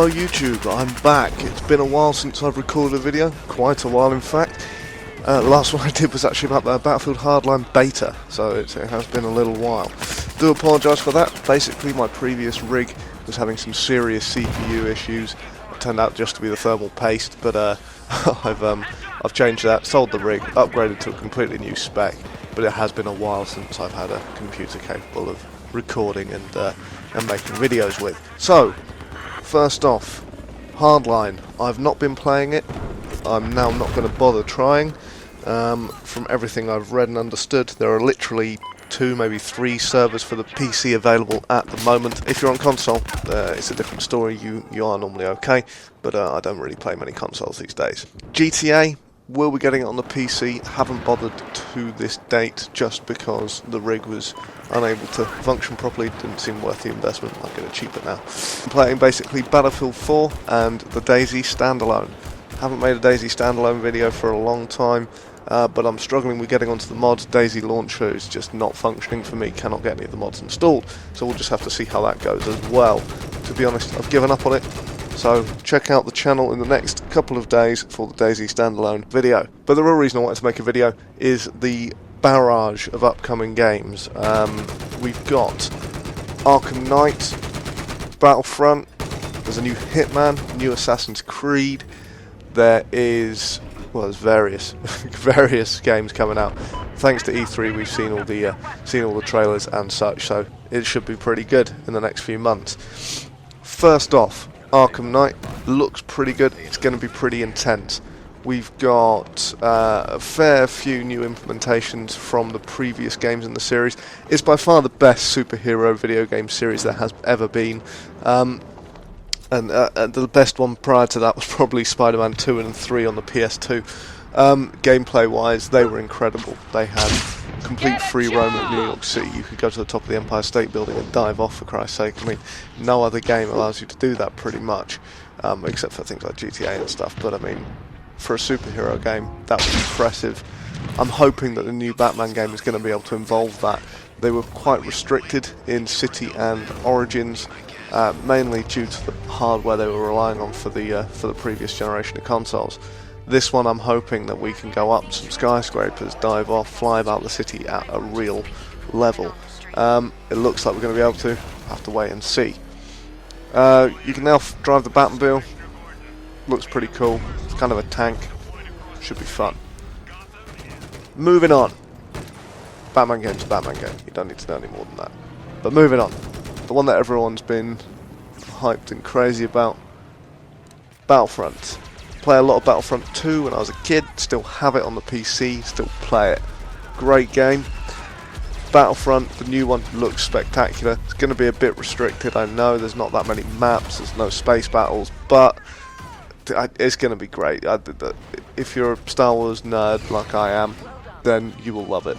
Hello YouTube, I'm back. It's been a while since I've recorded a video, quite a while in fact. Last one I did was actually about the Battlefield Hardline beta, so it has been a little while. Do apologise for that. Basically my previous rig was having some serious CPU issues. It turned out just to be the thermal paste, but I've changed that, sold the rig, upgraded to a completely new spec, but it has been a while since I've had a computer capable of recording and making videos with. So, first off, Hardline. I've not been playing it. I'm now not going to bother trying. From everything I've read and understood, there are literally 2, maybe 3 servers for the PC available at the moment. If you're on console, it's a different story. You are normally okay, but I don't really play many consoles these days. GTA. Will we getting it on the PC? Haven't bothered to this date just because the rig was unable to function properly. Didn't seem worth the investment. I'll get it cheaper now. I'm playing basically Battlefield 4 and the DayZ Standalone. Haven't made a DayZ Standalone video for a long time, but I'm struggling with getting onto the mods. DayZ Launcher is just not functioning for me. Cannot get any of the mods installed, so we'll just have to see how that goes as well. To be honest, I've given up on it. So check out the channel in the next couple of days for the DayZ Standalone video. But the real reason I wanted to make a video is the barrage of upcoming games. We've got Arkham Knight, Battlefront, there's a new Hitman, new Assassin's Creed, there is, well, there's various games coming out. Thanks to E3 we've seen all the trailers and such, so it should be pretty good in the next few months. First off, Arkham Knight looks pretty good. It's going to be pretty intense. We've got a fair few new implementations from the previous games in the series. It's by far the best superhero video game series there has ever been. And the best one prior to that was probably Spider-Man 2 and 3 on the PS2. Gameplay wise, they were incredible. They had complete free roam of New York City. You could go to the top of the Empire State Building and dive off, for Christ's sake. I mean, no other game allows you to do that pretty much, except for things like GTA and stuff. But I mean, for a superhero game, that was impressive. I'm hoping that the new Batman game is going to be able to involve that. They were quite restricted in City and Origins, mainly due to the hardware they were relying on for the previous generation of consoles. This one I'm hoping that we can go up some skyscrapers, dive off, fly about the city at a real level. It looks like we're going to be able to. Have to wait and see. You can now drive the Batmobile. Looks pretty cool. It's kind of a tank. Should be fun. Moving on. Batman game's a Batman game. You don't need to know any more than that. But moving on. The one that everyone's been hyped and crazy about. Battlefront. Play a lot of Battlefront 2 when I was a kid, still have it on the PC, still play it. Great game. Battlefront, the new one, looks spectacular. It's going to be a bit restricted, I know, there's not that many maps, there's no space battles, but it's going to be great. If you're a Star Wars nerd like I am, then you will love it.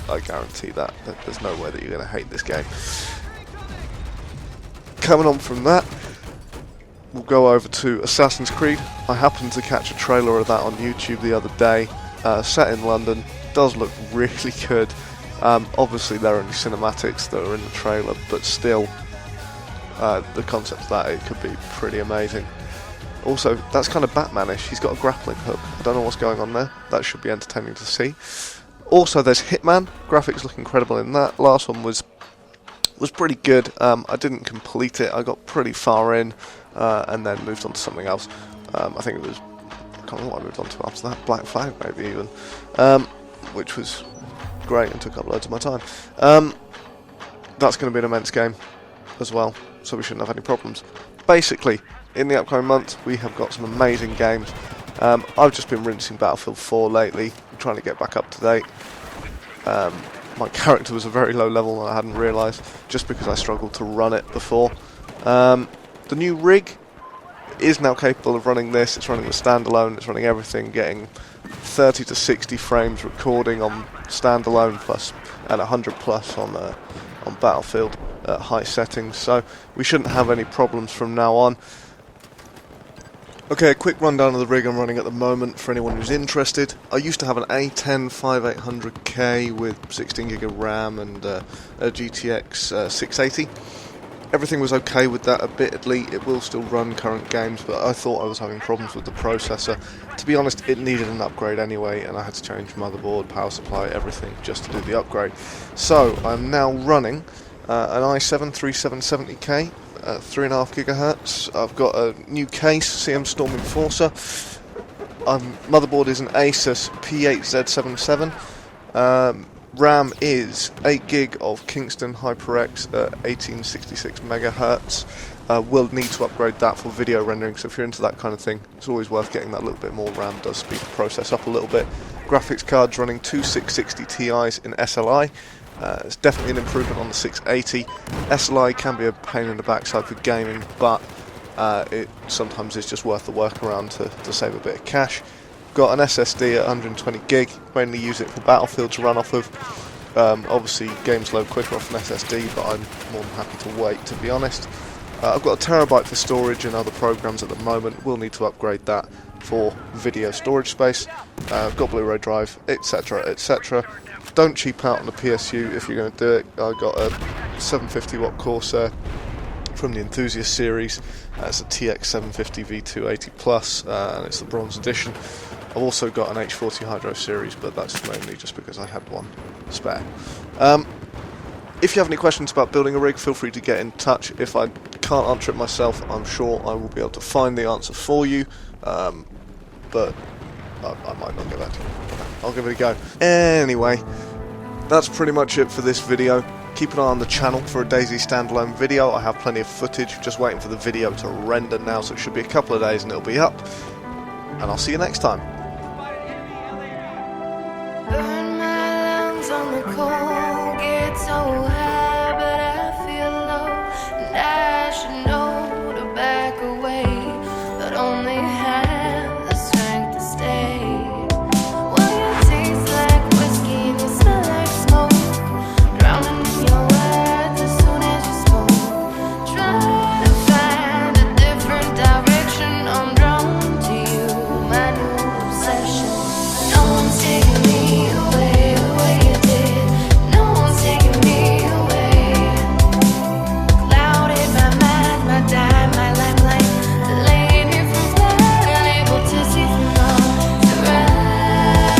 I guarantee that. There's no way that you're going to hate this game. Coming on from that, we'll go over to Assassin's Creed. I happened to catch a trailer of that on YouTube the other day. Set in London, does look really good. Obviously there are only cinematics that are in the trailer, but still, the concept of that, it could be pretty amazing. Also, that's kind of Batman-ish. He's got a grappling hook. I don't know what's going on there. That should be entertaining to see. Also, there's Hitman. Graphics look incredible in that. Last one was pretty good. I didn't complete it. I got pretty far in. And then moved on to something else. I think it was, I can't remember what I moved on to after that, Black Flag maybe even, which was great and took up loads of my time. That's going to be an immense game as well, so we shouldn't have any problems. Basically, in the upcoming months, we have got some amazing games. I've just been rinsing Battlefield 4 lately, trying to get back up to date. My character was a very low level and I hadn't realised, just because I struggled to run it before. The new rig is now capable of running this. It's running the standalone, it's running everything, getting 30 to 60 frames recording on standalone plus and 100 plus on Battlefield at high settings, so we shouldn't have any problems from now on. Okay, a quick rundown of the rig I'm running at the moment for anyone who's interested. I used to have an A10 5800K with 16GB of RAM and a GTX 680. Everything was okay with that, admittedly. It will still run current games, but I thought I was having problems with the processor. To be honest, it needed an upgrade anyway, and I had to change motherboard, power supply, everything just to do the upgrade. So I'm now running an i7 3770K, 3.5 GHz. I've got a new case, CM Storm Enforcer. Motherboard is an ASUS P8Z77. RAM is 8 gig of Kingston HYPERX at 1866 MHz. We'll need to upgrade that for video rendering, so if you're into that kind of thing, it's always worth getting that little bit more RAM. Does speed the process up a little bit. Graphics cards running two 660 Ti's in SLI. It's definitely an improvement on the 680. SLI can be a pain in the backside for gaming, but it sometimes is just worth the workaround to save a bit of cash. Got an SSD at 120 gig, mainly use it for Battlefield to run off of. Obviously games load quicker off an SSD, but I'm more than happy to wait, to be honest. I've got a terabyte for storage and other programs at the moment. We'll need to upgrade that for video storage space. I've got Blu-ray drive, etc, etc. Don't cheap out on the PSU if you're going to do it. I've got a 750 watt Corsair from the Enthusiast series. It's a TX750 V280 Plus, and it's the bronze edition. I've also got an H40 Hydro series, but that's mainly just because I had one spare. If you have any questions about building a rig, feel free to get in touch. If I can't answer it myself, I'm sure I will be able to find the answer for you, but I might not get that to you. I'll give it a go. Anyway, that's pretty much it for this video. Keep an eye on the channel for a DayZ standalone video. I have plenty of footage, just waiting for the video to render now, so it should be a couple of days and it'll be up. And I'll see you next time. Burn my lungs on the cold, get so high, but I feel low, and I should know to back away, but only have the strength to stay. Well, you taste like whiskey and you smell like smoke, drowning in your words as soon as you spoke. Try to find a different direction, I'm drawn to you, my new obsession. No one's taking me away the way you did. No one's taking me away. Clouded my mind, my time, my limelight, delaying me from flight, unable to see from wrong to right,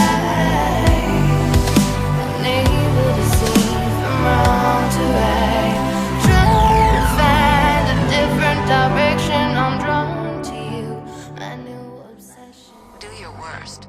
unable to see from wrong to right. Trying to find a different direction, I'm drawn to you, my new obsession. Do your worst.